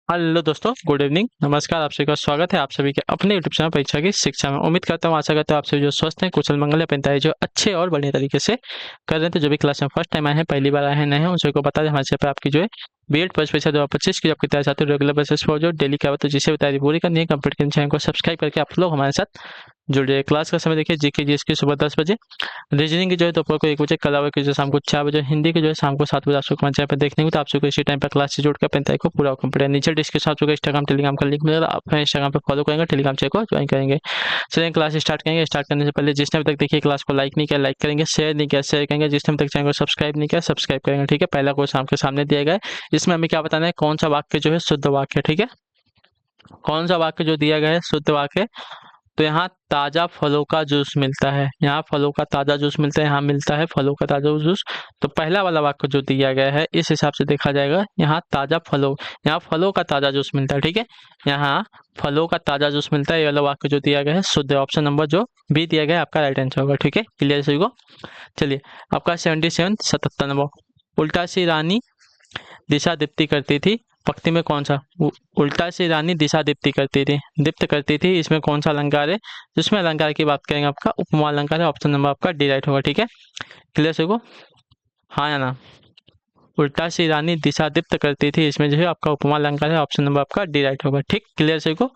Hello दोस्तों, good evening, नमस्कार। आप सभी का स्वागत है आप सभी के अपने यूट्यूब चैनल परीक्षा की शिक्षा में। उम्मीद करता हूँ, आशा करता हूँ आप सभी जो स्वस्थ हैं, कुशल मंगल है, तैयारी जो अच्छे और बढ़िया तरीके से कर रहे हैं। तो जो भी क्लास में फर्स्ट टाइम आए हैं, पहली बार आए हैं, नए हैं, उन सभी को बता दें हमारे चैनल पे आपकी जो है बीएड फर्स्ट परीक्षा 2025 की आपकी तैयारी चाहते हो रेगुलर बेसिस पर जो डेली का हो, तो जिसे भी तैयारी पूरी करनी है कंप्लीट करनी, चैनल को सब्सक्राइब करके आप लोग हमारे साथ जुड़ जाइए। क्लास का समय देखिए, जीके जीएस की सुबह 10 बजे, रीजनिंग की जो है दोपहर को 1 बजे, कला की जो शाम को 4 बजे, हिंदी की जो है शाम को 7 बजे आप सबको मंच पे देखने को। तो आप सबको इसी टाइम पर क्लास से जुड़ कर अपनी तैयारी को पूरा कंप्लीट है। नीचे डिस्क्रिप्शन आपको इंस्टाग्राम टेलीग्राम का लिंक मिलेगा, आप इंस्टाग्राम पे फॉलो करेंगे, टेलीग्राम चैनल को ज्वाइन करेंगे। चलिए क्लास स्टार्ट करेंगे। स्टार्ट करने से पहले जिसने अभी तक देखिए क्लास को लाइक नहीं किया लाइक करेंगे, शेयर नहीं किया शेयर करेंगे, जिसने अभी तक चैनल को सब्सक्राइब नहीं किया सब्सक्राइब करेंगे। ठीक है, पहला क्वेश्चन आपके सामने दिया गया है। इसमें हमें क्या बताना है, कौन सा वाक्य जो है शुद्ध वाक्य है। ठीक है, कौन सा वाक्य जो दिया गया है शुद्ध वाक्य। तो यहाँ ताजा फलों का जूस मिलता है, यहाँ फलों का ताजा जूस मिलता है, यहाँ मिलता है फलों का ताजा जूस। तो पहला वाला वाक्य जो दिया गया है इस हिसाब से देखा जाएगा, यहाँ ताजा फलों, यहाँ फलों का ताजा जूस मिलता है। ठीक है, यहाँ फलों का ताजा जूस मिलता है, ये वाला वाक्य जो दिया गया है शुद्ध है। ऑप्शन नंबर जो बी दिया गया है आपका राइट आंसर होगा। ठीक है, क्लियर सभी को। चलिए, आपका 77 77 नंबर, उल्टा सी रानी दिशा दीप्ति करती थी, पंक्ति में कौन सा। उल्टा से रानी दिशा दीप्ति करती थी, दीप्त करती थी, इसमें कौन सा अलंकार है। जिसमें अलंकार की बात करेंगे आपका उपमा अलंकार है। ऑप्शन नंबर आपका डी राइट होगा। ठीक है, क्लियर से को, हाँ या ना। उल्टा से रानी दिशा दीप्त करती थी, इसमें जो है आपका उपमा अलंकार है। ऑप्शन नंबर आपका डी राइट होगा। ठीक, क्लियर से को।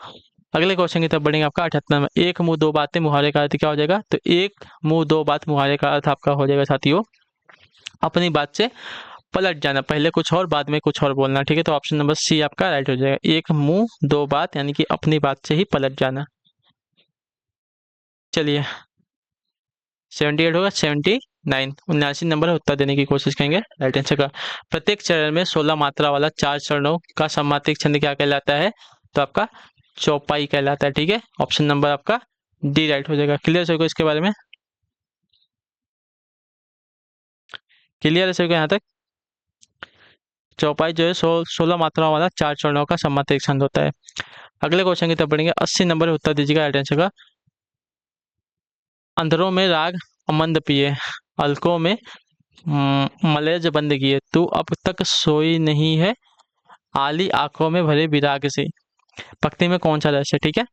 अगले क्वेश्चन की तरफ बढ़ेंगे। आपका 78 में, एक मुंह दो बातें मुहावरे का अर्थ क्या हो जाएगा। तो एक मुंह दो बात मुहावरे का अर्थ आपका हो जाएगा साथियों, अपनी बात से पलट जाना, पहले कुछ और बाद में कुछ और बोलना। ठीक है, तो ऑप्शन नंबर सी आपका राइट हो जाएगा, एक मुंह दो बात यानी कि अपनी बात से ही पलट जाना। चलिए, 78 होगा, 79 79 नंबर है, उत्तर देने की कोशिश करेंगे राइट आंसर का। प्रत्येक चरण में 16 मात्रा वाला 4 चरणों का सममात्रिक छंद क्या कहलाता है। तो आपका चौपाई कहलाता है। ठीक है, ऑप्शन नंबर आपका डी राइट हो जाएगा। क्लियर सर को इसके बारे में, क्लियर है सर को यहाँ तक। चौपाई जो है 16 मात्राओं वाला 4 चरणों का सममात्रिक छंद होता है। अगले क्वेश्चन की तरफ बढ़ेंगे। 80 नंबर है, उत्तर दीजिएगा राइट आंसर का। अंधरों में राग अमंद पिए, हल्कों में मलेज बंद किए, तू अब तक सोई नहीं है, आली आंखों में भरे विराग से, पंक्ति में कौन सा रस है। ठीक है,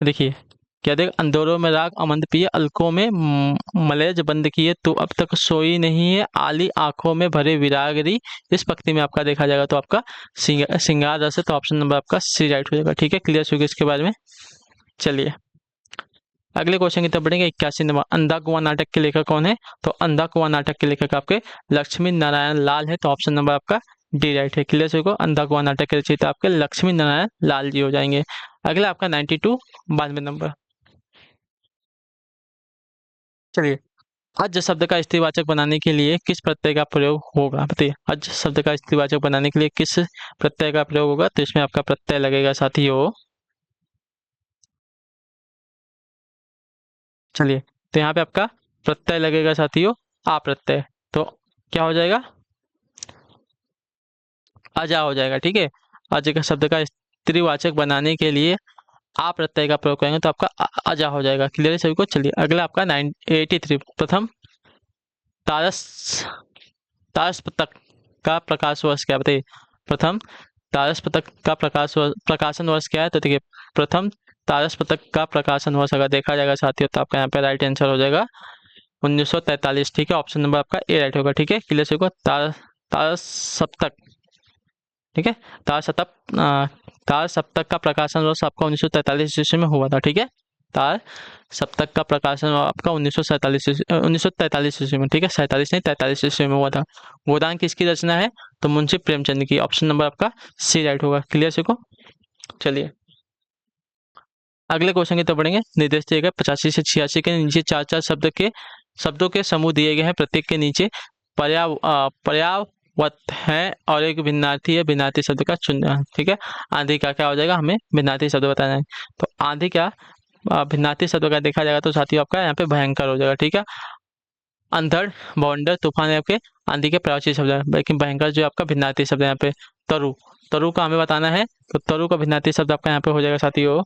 देखिए क्या देख, अंधेरों में राग अमंद पिए, अलकों में मलेज बंद किए, तू अब तक सोई नहीं है, आली आंखों में भरे विराग री। इस पंक्ति में आपका देखा जाएगा तो आपका श्रृंगार रस है। तो ऑप्शन नंबर आपका सी राइट हो जाएगा। ठीक है, क्लियर होगी इसके बारे में। चलिए, अगले क्वेश्चन की तरफ बढ़ेंगे। 81 नंबर, अंधा कुआं नाटक के लेखक कौन है। तो अंधा कुआं नाटक के लेखक आपके लक्ष्मी नारायण लाल है। तो ऑप्शन नंबर आपका डी राइट है। क्लियर से को, अंधा कुआं नाटक के रचयिता आपके लक्ष्मी नारायण लाल जी हो जाएंगे। अगला आपका 92 92 नंबर। चलिए, अज शब्द का स्त्रीवाचक बनाने के लिए किस प्रत्यय का प्रयोग होगा, बताइए। अज शब्द का स्त्रीवाचक बनाने के लिए किस प्रत्यय का प्रयोग होगा। तो इसमें आपका प्रत्यय लगेगा साथियों, चलिए, तो यहाँ पे आपका प्रत्यय लगेगा साथियों आ प्रत्यय। तो क्या हो जाएगा, अजा हो जाएगा। ठीक है, अज का शब्द का स्त्रीवाचक बनाने के लिए आ प्रत्यय का प्रयोग करेंगे तो आपका अजा हो जाएगा। क्लियर है सभी को। चलिए, अगला आपका 83, प्रथम तारस तारस पतक का प्रकाश वर्ष क्या, बताइए। प्रथम तारस पतक का प्रकाशन वर्ष क्या है। तो देखिए, प्रथम तारस पतक का प्रकाशन वर्ष अगर देखा जाएगा साथियों तो आपका यहाँ पे राइट आंसर हो जाएगा 1943। ठीक है, ऑप्शन नंबर आपका ए राइट होगा। ठीक है, क्लियर से को, तारस सप्तक, ठीक है, तार सप्तक तार सप्तक का प्रकाशन वर्ष आपका 1943 ईस्वी में हुआ था। ठीक है, तार सप्तक का प्रकाशन आपका 1943 ईस्वी में, ठीक है, 47 नहीं 43 ईस्वी में हुआ था। गोदान किसकी रचना है। तो मुंशी प्रेमचंद की। ऑप्शन नंबर आपका सी राइट होगा। क्लियर से को। चलिए, अगले क्वेश्चन की तरफ बढ़ेंगे। निर्देश दिए गए 85 से 86 के नीचे चार चार शब्दों के समूह दिए गए हैं, प्रत्येक के नीचे पर्यावत है और एक भिन्नार्थी है, भिन्नार्थी शब्द का चुनना। ठीक है, आंधी का क्या हो जाएगा, हमें भिन्नार्थी शब्द बताना है। तो आंधी क्या भिन्नार्थी शब्द का देखा जाएगा तो साथियों आपका यहाँ पे भयंकर हो जाएगा। ठीक है, अंधड़ बवंडर तूफान है आपके आंधी के प्रवाची शब्द है, लेकिन भयंकर जो आपका भिन्नार्थी शब्द है यहाँ पे। तरु, तरु का हमें बताना है, तो तरु का भिन्नार्थी शब्द आपका यहाँ पे हो जाएगा साथियों,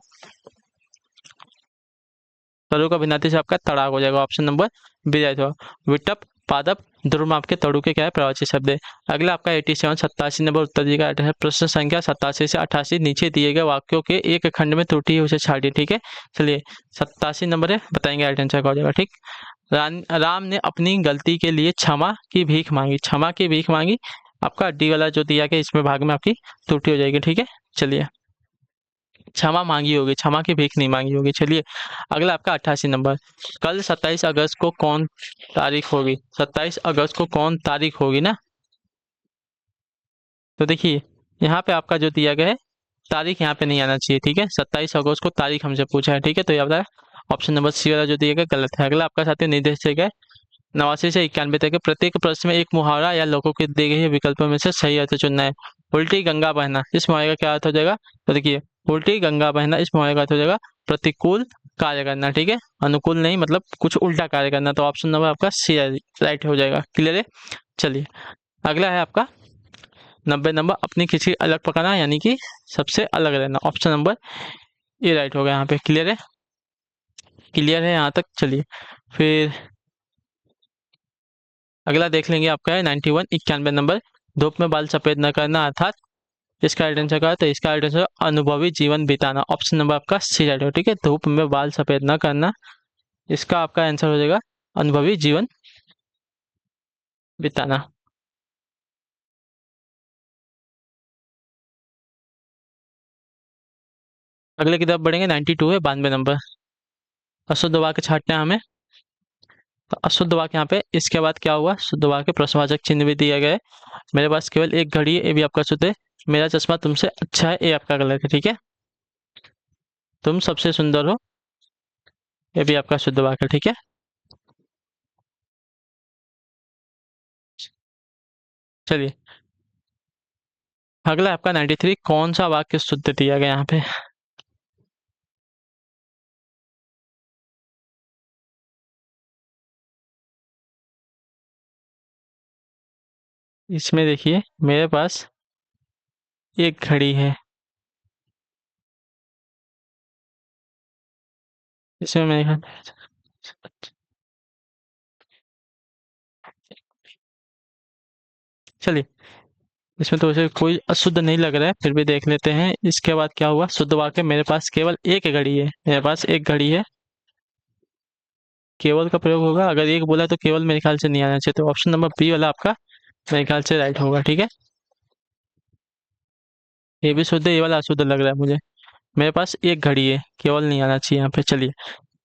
तरु का भिन्नार्थी शब्द आपका तड़ाक हो जाएगा। ऑप्शन नंबर बी राइट होगा। विटप पादप, ध्रुव आपके तड़ू के क्या है प्रवाची शब्द है। अगला आपका 87 87 नंबर उत्तर दिएगा है प्रश्न संख्या 87 से 88 नीचे दिए गए वाक्यों के एक खंड में त्रुटि है उसे छाटिए। ठीक है, चलिए 87 नंबर है, बताएंगे राइट आंसर क्या हो जाएगा। ठीक, राम ने अपनी गलती के लिए क्षमा की भीख मांगी, क्षमा की भीख मांगी, आपका डी वाला जो दिया गया इसमें भाग में आपकी त्रुटि हो जाएगी। ठीक है, चलिए क्षमा मांगी होगी, क्षमा की भीख नहीं मांगी होगी। चलिए अगला आपका 88 नंबर, कल 27 अगस्त को कौन तारीख होगी, 27 अगस्त को कौन तारीख होगी ना। तो देखिए यहाँ पे आपका जो दिया गया है तारीख यहाँ पे नहीं आना चाहिए। ठीक है, 27 अगस्त को तारीख हमसे पूछा है। ठीक है, तो ये आपका ऑप्शन नंबर सी वाला जो दिया गया गलत है। अगला आपका साथी निर्देश दिया है 89 से 91 तक के प्रत्येक प्रश्न में एक मुहावरा या लोगों के दिए गए विकल्पों में से सही अर्थ चुनना है। उल्टी गंगा बहना, इस मुहावरे का क्या अर्थ हो जाएगा। तो देखिए उल्टी गंगा बहना, इस मुहावरे का अर्थ हो जाएगा प्रतिकूल कार्य करना। ठीक है, अनुकूल नहीं, मतलब कुछ उल्टा कार्य करना। तो ऑप्शन नंबर आपका सी राइट हो जाएगा। क्लियर है, चलिए अगला है आपका 90 नंबर, अपनी खिचड़ी अलग पकाना यानी कि सबसे अलग रहना। ऑप्शन नंबर ए राइट होगा यहाँ पे। क्लियर है, क्लियर है यहाँ तक। चलिए फिर अगला देख लेंगे, आपका है 91 91 नंबर, धूप में बाल सफेद न करना अर्थात इसका राइट आंसर क्या है। तो इसका राइट आंसर अनुभवी जीवन बिताना। ऑप्शन नंबर आपका सी राइट हो। ठीक है, धूप में बाल सफेद न करना, इसका आपका आंसर हो जाएगा अनुभवी जीवन बिताना। अगले की तरफ बढ़ेंगे, 92 है 92 नंबर, अशुद्ध वाक्य छांटना है हमें। तो अशुद्ध वाक्य यहाँ पे इसके बाद क्या हुआ, शुद्ध वाक्य प्रश्नवाचक चिन्ह भी दिया गया है। मेरे पास केवल एक घड़ी है, ये भी आपका शुद्ध है। मेरा चश्मा तुमसे अच्छा है, ये आपका गलत है। ठीक है, तुम सबसे सुंदर हो, ये भी आपका शुद्ध वाक्य। ठीक है, चलिए अगला आपका 93, कौन सा वाक्य शुद्ध दिया गया यहाँ पे। इसमें देखिए मेरे पास एक घड़ी है, इसमें मैंने चलिए इसमें तो वैसे कोई अशुद्ध नहीं लग रहा है, फिर भी देख लेते हैं। इसके बाद क्या हुआ, शुद्ध वाक्य मेरे पास केवल एक घड़ी है, मेरे पास एक घड़ी है, केवल का प्रयोग होगा। अगर एक बोला तो केवल मेरे ख्याल से नहीं आना चाहिए, तो ऑप्शन नंबर बी वाला आपका मेरे ख्याल से राइट होगा। ठीक है, ये भी शुद्ध है, ये वाला अशुद्ध लग रहा है मुझे। मेरे पास एक घड़ी है, केवल नहीं आना चाहिए यहाँ पे। चलिए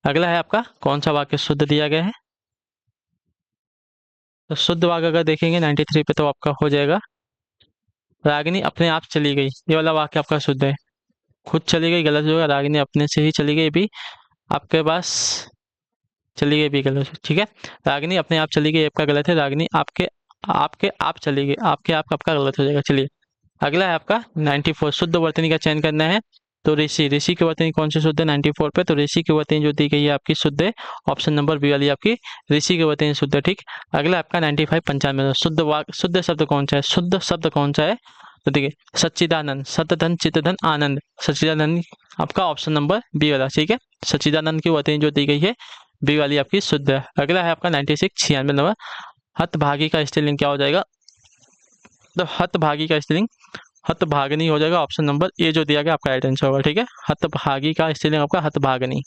अगला है आपका, कौन सा वाक्य शुद्ध दिया गया है। तो शुद्ध वाक्य अगर देखेंगे 93 पे तो आपका हो जाएगा, रागिनी अपने आप चली गई, ये वाला वाक्य आपका शुद्ध है। खुद चली गई गलत होगा, रागिनी अपने से ही चली गई भी आपके पास चली गई भी गलत है। ठीक है, रागिनी अपने आप चली गई आपका गलत है, रागिनी आपके आपके आप चली गई, आपके आप आपका गलत हो जाएगा। चलिए अगला है आपका 94, शुद्ध वर्तनी का चयन करना है। तो ऋषि, ऋषि की वर्तनी कौन सी शुद्ध है 94 पे। तो ऋषि की वर्तनी जो दी गई है आपकी शुद्ध है, ऑप्शन नंबर बी वाली आपकी ऋषि की वर्तनी शुद्ध है। ठीक, अगला आपका 95 95, शुद्ध वाक शुद्ध शब्द कौन सा है, शुद्ध शब्द कौन सा है। तो देखिए सच्चिदानंद, सतधन चितधन आनंद, सच्चिदानंद आपका ऑप्शन नंबर बी वाला। ठीक है, सच्चिदानंद की वर्तनी जो दी गई है बी वाली आपकी शुद्ध है। अगला है आपका 96 96 नंबर, हतभागी का स्त्रीलिंग क्या हो जाएगा। तो हतभागी का स्त्रीलिंग हतभागनी हो जाएगा, ऑप्शन नंबर ए जो दिया गया आपका राइट आंसर होगा। ठीक है, हतभागी का स्त्रीलिंग आपका हतभागनी।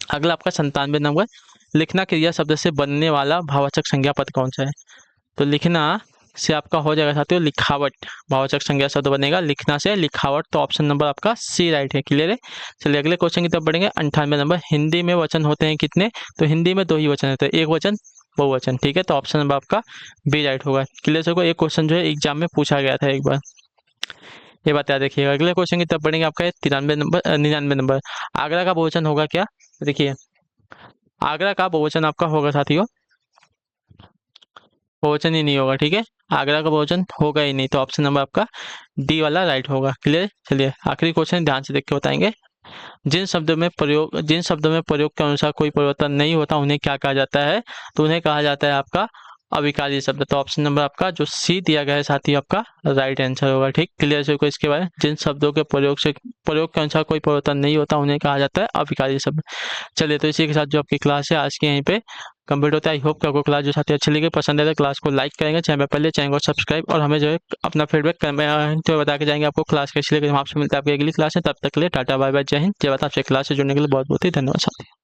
अगला आपका 97 नंबर, लिखना क्रिया शब्द से बनने वाला भाववाचक संज्ञा पद कौन सा है। तो लिखना से आपका हो जाएगा साथियों लिखावट, भाववाचक संज्ञा शब्द बनेगा लिखना से लिखावट। तो ऑप्शन नंबर आपका सी राइट है। क्लियर है, चलिए अगले क्वेश्चन की तरफ बढ़ेंगे। 98 नंबर, हिंदी में वचन होते हैं कितने। तो हिंदी में दो ही वचन होते हैं, एक वचन बहुवचन। ठीक है, तो ऑप्शन नंबर आपका बी राइट होगा। क्लियर सर को एक क्वेश्चन जो है एग्जाम में पूछा गया था एक बार, ये बात याद रखिएगा। अगले क्वेश्चन की तरफ बढ़ेंगे, आपका 93 नंबर 99 नंबर, आगरा का बहुवचन होगा क्या। देखिए आगरा का बहुवचन आपका होगा साथियों, बहुवचन ही नहीं होगा। ठीक है, आगरा का बहुवचन होगा ही नहीं, तो ऑप्शन नंबर आपका डी वाला राइट होगा। क्लियर, चलिए आखिरी क्वेश्चन ध्यान से देख के बताएंगे। जिन शब्दों में प्रयोग के अनुसार कोई परिवर्तन नहीं होता उन्हें क्या कहा जाता है। तो उन्हें कहा जाता है आपका अविकारी शब्द। तो ऑप्शन नंबर आपका जो सी दिया गया है साथी आपका राइट आंसर होगा। ठीक, क्लियर से को इसके बारे में, जिन शब्दों के प्रयोग के अनुसार कोई परिवर्तन नहीं होता उन्हें कहा जाता है अविकारी शब्द। चलिए तो इसी के साथ जो आपकी क्लास है आज की यहीं पे कंप्लीट होता है। आई होप कि आपको क्लास जो साथी अच्छी लगी, पसंद है तो क्लास को लाइक करेंगे, चैनल पर पहले चैनल को सब्सक्राइब और हमें जो है अपना फीडबैक तो बता के जाएंगे आपको क्लास कैसी लगी। हम आपसे मिलते हैं आपकी अगली क्लास में, तब तक के लिए टाटा बाय बाय, जय हिंद, जय भारत। आपसे क्लास से जुड़ने के लिए बहुत बहुत ही धन्यवाद साथी।